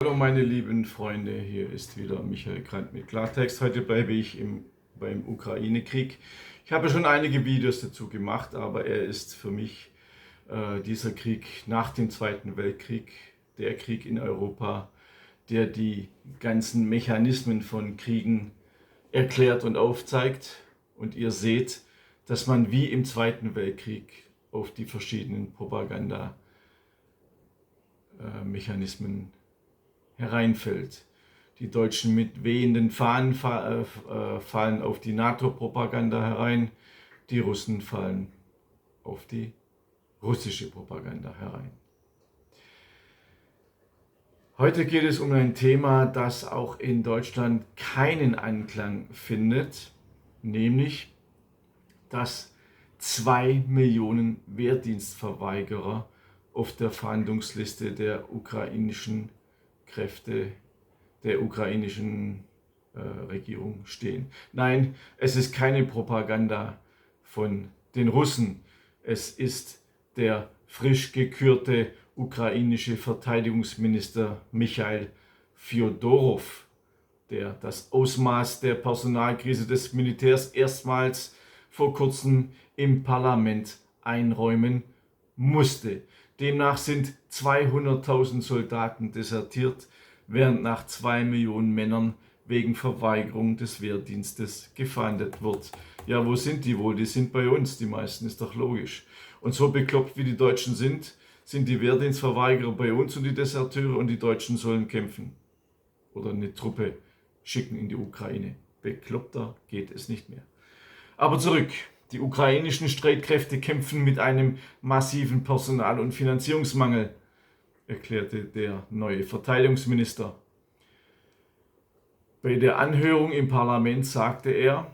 Hallo meine lieben Freunde, hier ist wieder Michael Grant mit Klartext. Heute bleibe ich beim Ukraine-Krieg. Ich habe schon einige Videos dazu gemacht, aber er ist für mich dieser Krieg nach dem Zweiten Weltkrieg, der Krieg in Europa, der die ganzen Mechanismen von Kriegen erklärt und aufzeigt. Und ihr seht, dass man wie im Zweiten Weltkrieg auf die verschiedenen Propagandamechanismen hereinfällt. Die Deutschen mit wehenden Fahnen fallen auf die NATO-Propaganda herein, die Russen fallen auf die russische Propaganda herein. Heute geht es um ein Thema, das auch in Deutschland keinen Anklang findet, nämlich, dass 2 Millionen Wehrdienstverweigerer auf der Verhandlungsliste der ukrainischen Kräfte der ukrainischen Regierung stehen. Nein, es ist keine Propaganda von den Russen. Es ist der frisch gekürte ukrainische Verteidigungsminister Michail Fjodorow, der das Ausmaß der Personalkrise des Militärs erstmals vor kurzem im Parlament einräumen musste. Demnach sind 200.000 Soldaten desertiert, während nach 2 Millionen Männern wegen Verweigerung des Wehrdienstes gefahndet wird. Ja, wo sind die wohl? Die sind bei uns, die meisten, ist doch logisch. Und so bekloppt wie die Deutschen sind die Wehrdienstverweigerer bei uns und die Deserteure, und die Deutschen sollen kämpfen. Oder eine Truppe schicken in die Ukraine. Bekloppter geht es nicht mehr. Aber zurück. Die ukrainischen Streitkräfte kämpfen mit einem massiven Personal- und Finanzierungsmangel, erklärte der neue Verteidigungsminister. Bei der Anhörung im Parlament sagte er,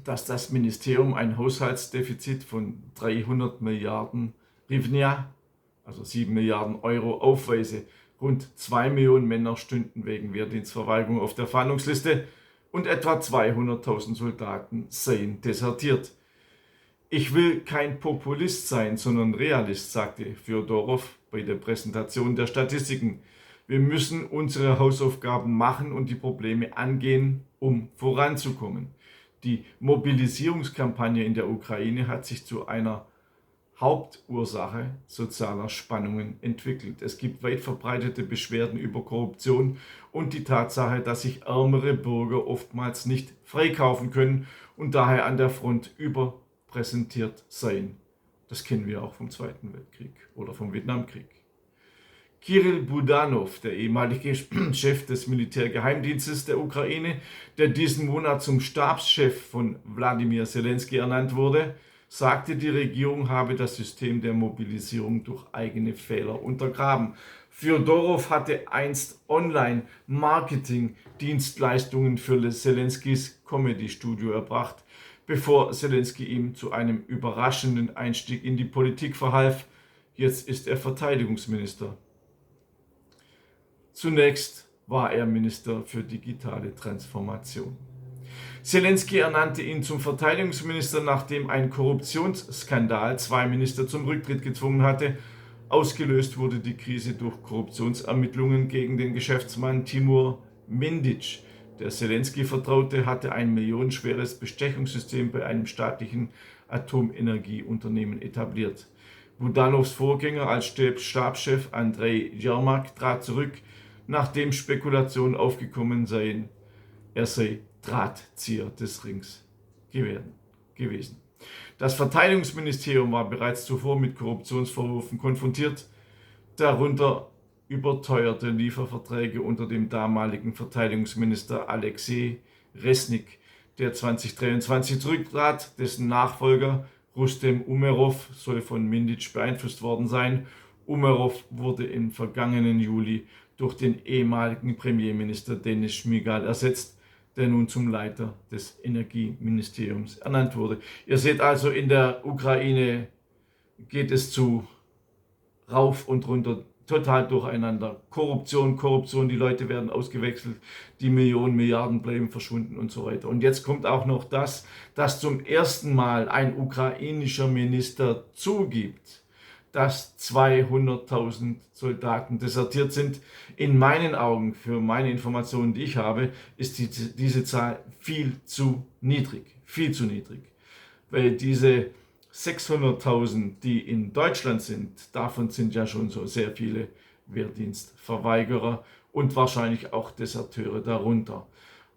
dass das Ministerium ein Haushaltsdefizit von 300 Milliarden Hryvnia, also 7 Milliarden Euro, aufweise. Rund 2 Millionen Männer stünden wegen Wehrdienstverweigerung auf der Fahndungsliste und etwa 200.000 Soldaten seien desertiert. Ich will kein Populist sein, sondern Realist, sagte Fjodorow bei der Präsentation der Statistiken. Wir müssen unsere Hausaufgaben machen und die Probleme angehen, um voranzukommen. Die Mobilisierungskampagne in der Ukraine hat sich zu einer Hauptursache sozialer Spannungen entwickelt. Es gibt weit verbreitete Beschwerden über Korruption und die Tatsache, dass sich ärmere Bürger oftmals nicht freikaufen können und daher an der Front überpräsentiert seien. Das kennen wir auch vom Zweiten Weltkrieg oder vom Vietnamkrieg. Kirill Budanov, der ehemalige Chef des Militärgeheimdienstes der Ukraine, der diesen Monat zum Stabschef von Wladimir Zelensky ernannt wurde, sagte, die Regierung habe das System der Mobilisierung durch eigene Fehler untergraben. Fjodorow hatte einst Online-Marketing-Dienstleistungen für Zelenskys Comedy-Studio erbracht, bevor Zelensky ihm zu einem überraschenden Einstieg in die Politik verhalf. Jetzt ist er Verteidigungsminister. Zunächst war er Minister für digitale Transformation. Zelensky ernannte ihn zum Verteidigungsminister, nachdem ein Korruptionsskandal 2 Minister zum Rücktritt gezwungen hatte. Ausgelöst wurde die Krise durch Korruptionsermittlungen gegen den Geschäftsmann Timur Mendic. Der Zelensky Vertraute hatte ein millionenschweres Bestechungssystem bei einem staatlichen Atomenergieunternehmen etabliert. Budanows Vorgänger als Stabschef Andrei Jermak trat zurück, nachdem Spekulationen aufgekommen seien, er sei Drahtzieher des Rings gewesen. Das Verteidigungsministerium war bereits zuvor mit Korruptionsvorwürfen konfrontiert, darunter überteuerte Lieferverträge unter dem damaligen Verteidigungsminister Alexei Resnik, der 2023 zurücktrat. Dessen Nachfolger Rustem Umerov soll von Mendic beeinflusst worden sein. Umerov wurde im vergangenen Juli durch den ehemaligen Premierminister Denis Schmygal ersetzt, der nun zum Leiter des Energieministeriums ernannt wurde. Ihr seht also, in der Ukraine geht es zu rauf und runter, total durcheinander. Korruption, die Leute werden ausgewechselt, die Millionen, Milliarden bleiben verschwunden und so weiter. Und jetzt kommt auch noch das, dass zum ersten Mal ein ukrainischer Minister zugibt, dass 200.000 Soldaten desertiert sind. In meinen Augen, für meine Informationen, die ich habe, ist diese Zahl viel zu niedrig. Viel zu niedrig. Weil diese 600.000, die in Deutschland sind, davon sind ja schon so sehr viele Wehrdienstverweigerer und wahrscheinlich auch Deserteure darunter.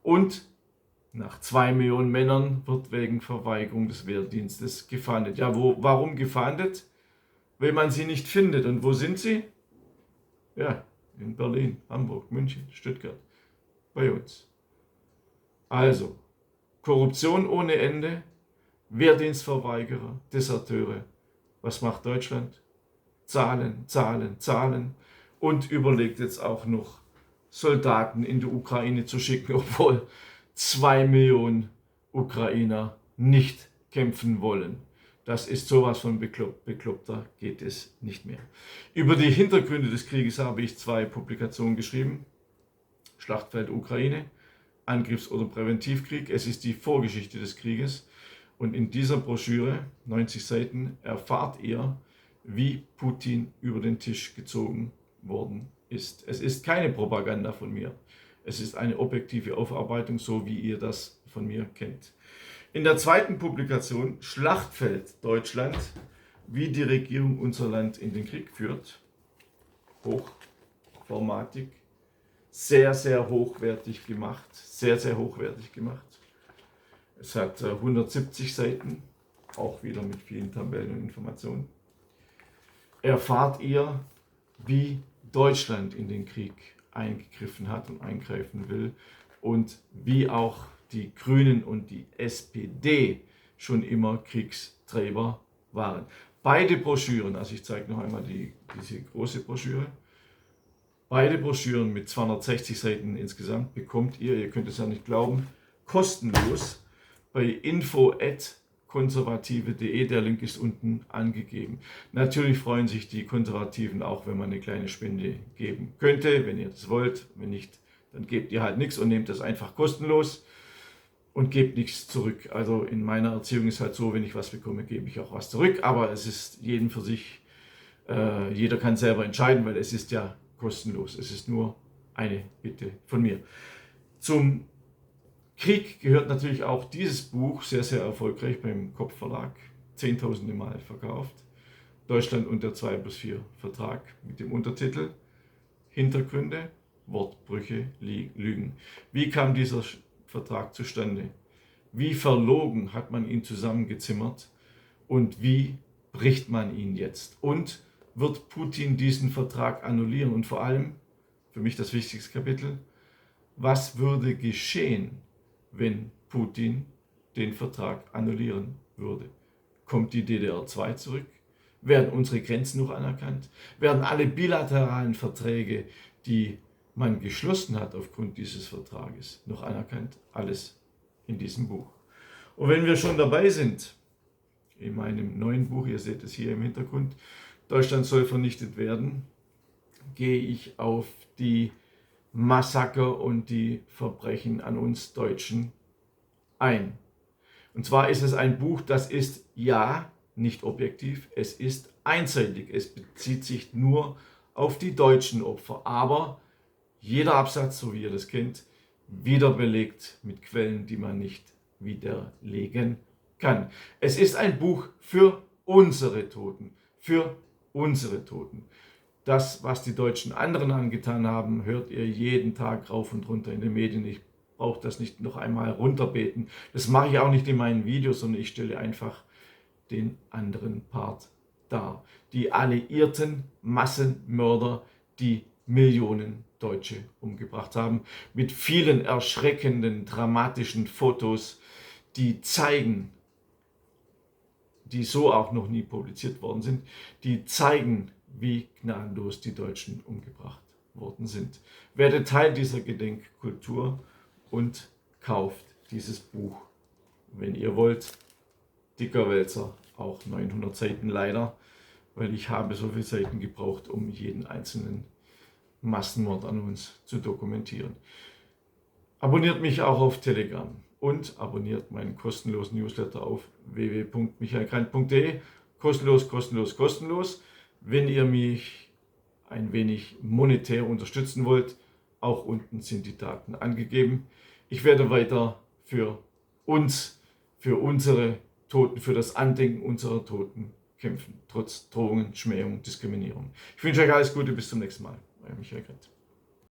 Und nach 2 Millionen Männern wird wegen Verweigerung des Wehrdienstes gefahndet. Ja, warum gefahndet? Weil man sie nicht findet. Und wo sind sie? Ja, in Berlin, Hamburg, München, Stuttgart. Bei uns. Also, Korruption ohne Ende, Wehrdienstverweigerer, Deserteure. Was macht Deutschland? Zahlen, Zahlen, Zahlen. Und überlegt jetzt auch noch, Soldaten in die Ukraine zu schicken, obwohl 2 Millionen Ukrainer nicht kämpfen wollen. Das ist sowas von bekloppter geht es nicht mehr. Über die Hintergründe des Krieges habe ich 2 Publikationen geschrieben. Schlachtfeld Ukraine, Angriffs- oder Präventivkrieg. Es ist die Vorgeschichte des Krieges. Und in dieser Broschüre, 90 Seiten, erfahrt ihr, wie Putin über den Tisch gezogen worden ist. Es ist keine Propaganda von mir. Es ist eine objektive Aufarbeitung, so wie ihr das von mir kennt. In der zweiten Publikation, Schlachtfeld Deutschland, wie die Regierung unser Land in den Krieg führt, hochformatig, sehr, sehr hochwertig gemacht, sehr, sehr hochwertig gemacht. Es hat 170 Seiten, auch wieder mit vielen Tabellen und Informationen. Erfahrt ihr, wie Deutschland in den Krieg eingegriffen hat und eingreifen will und wie auch die Grünen und die SPD schon immer Kriegstreiber waren. Beide Broschüren, also ich zeige noch einmal diese große Broschüre, beide Broschüren mit 260 Seiten insgesamt bekommt ihr könnt es ja nicht glauben, kostenlos bei info@konservative.de, der Link ist unten angegeben. Natürlich freuen sich die Konservativen auch, wenn man eine kleine Spende geben könnte, wenn ihr das wollt. Wenn nicht, dann gebt ihr halt nichts und nehmt das einfach kostenlos und gebt nichts zurück. Also in meiner Erziehung ist halt so, wenn ich was bekomme, gebe ich auch was zurück. Aber es ist jedem für sich, jeder kann selber entscheiden, weil es ist ja kostenlos. Es ist nur eine Bitte von mir. Zum Krieg gehört natürlich auch dieses Buch, sehr, sehr erfolgreich beim Kopf Verlag, zehntausende Mal verkauft. Deutschland unter 2+4 Vertrag mit dem Untertitel Hintergründe, Wortbrüche, Lügen. Wie kam dieser Vertrag zustande? Wie verlogen hat man ihn zusammengezimmert und wie bricht man ihn jetzt? Und wird Putin diesen Vertrag annullieren? Und vor allem, für mich das wichtigste Kapitel, was würde geschehen, wenn Putin den Vertrag annullieren würde? Kommt die DDR 2 zurück? Werden unsere Grenzen noch anerkannt? Werden alle bilateralen Verträge, die man geschlossen hat aufgrund dieses Vertrages, noch anerkannt? Alles in diesem Buch. Und wenn wir schon dabei sind, in meinem neuen Buch, ihr seht es hier im Hintergrund, Deutschland soll vernichtet werden, gehe ich auf die Massaker und die Verbrechen an uns Deutschen ein. Und zwar ist es ein Buch, das ist ja nicht objektiv, es ist einseitig, es bezieht sich nur auf die deutschen Opfer, aber jeder Absatz, so wie ihr das kennt, wieder belegt mit Quellen, die man nicht widerlegen kann. Es ist ein Buch für unsere Toten, für unsere Toten. Das, was die Deutschen anderen angetan haben, hört ihr jeden Tag rauf und runter in den Medien. Ich brauche das nicht noch einmal runterbeten. Das mache ich auch nicht in meinen Videos, sondern ich stelle einfach den anderen Part dar. Die alliierten Massenmörder, die Millionen Deutsche umgebracht haben, mit vielen erschreckenden, dramatischen Fotos, die zeigen, die so auch noch nie publiziert worden sind, die zeigen, wie gnadenlos die Deutschen umgebracht worden sind. Werdet Teil dieser Gedenkkultur und kauft dieses Buch, wenn ihr wollt. Dicker Wälzer, auch 900 Seiten leider, weil ich habe so viele Seiten gebraucht, um jeden einzelnen Massenmord an uns zu dokumentieren. Abonniert mich auch auf Telegram und abonniert meinen kostenlosen Newsletter auf www.michaelkrant.de. Kostenlos, kostenlos, kostenlos. Wenn ihr mich ein wenig monetär unterstützen wollt, auch unten sind die Daten angegeben. Ich werde weiter für uns, für unsere Toten, für das Andenken unserer Toten kämpfen, trotz Drohungen, Schmähung, Diskriminierung. Ich wünsche euch alles Gute, bis zum nächsten Mal. Euer Michael Grett.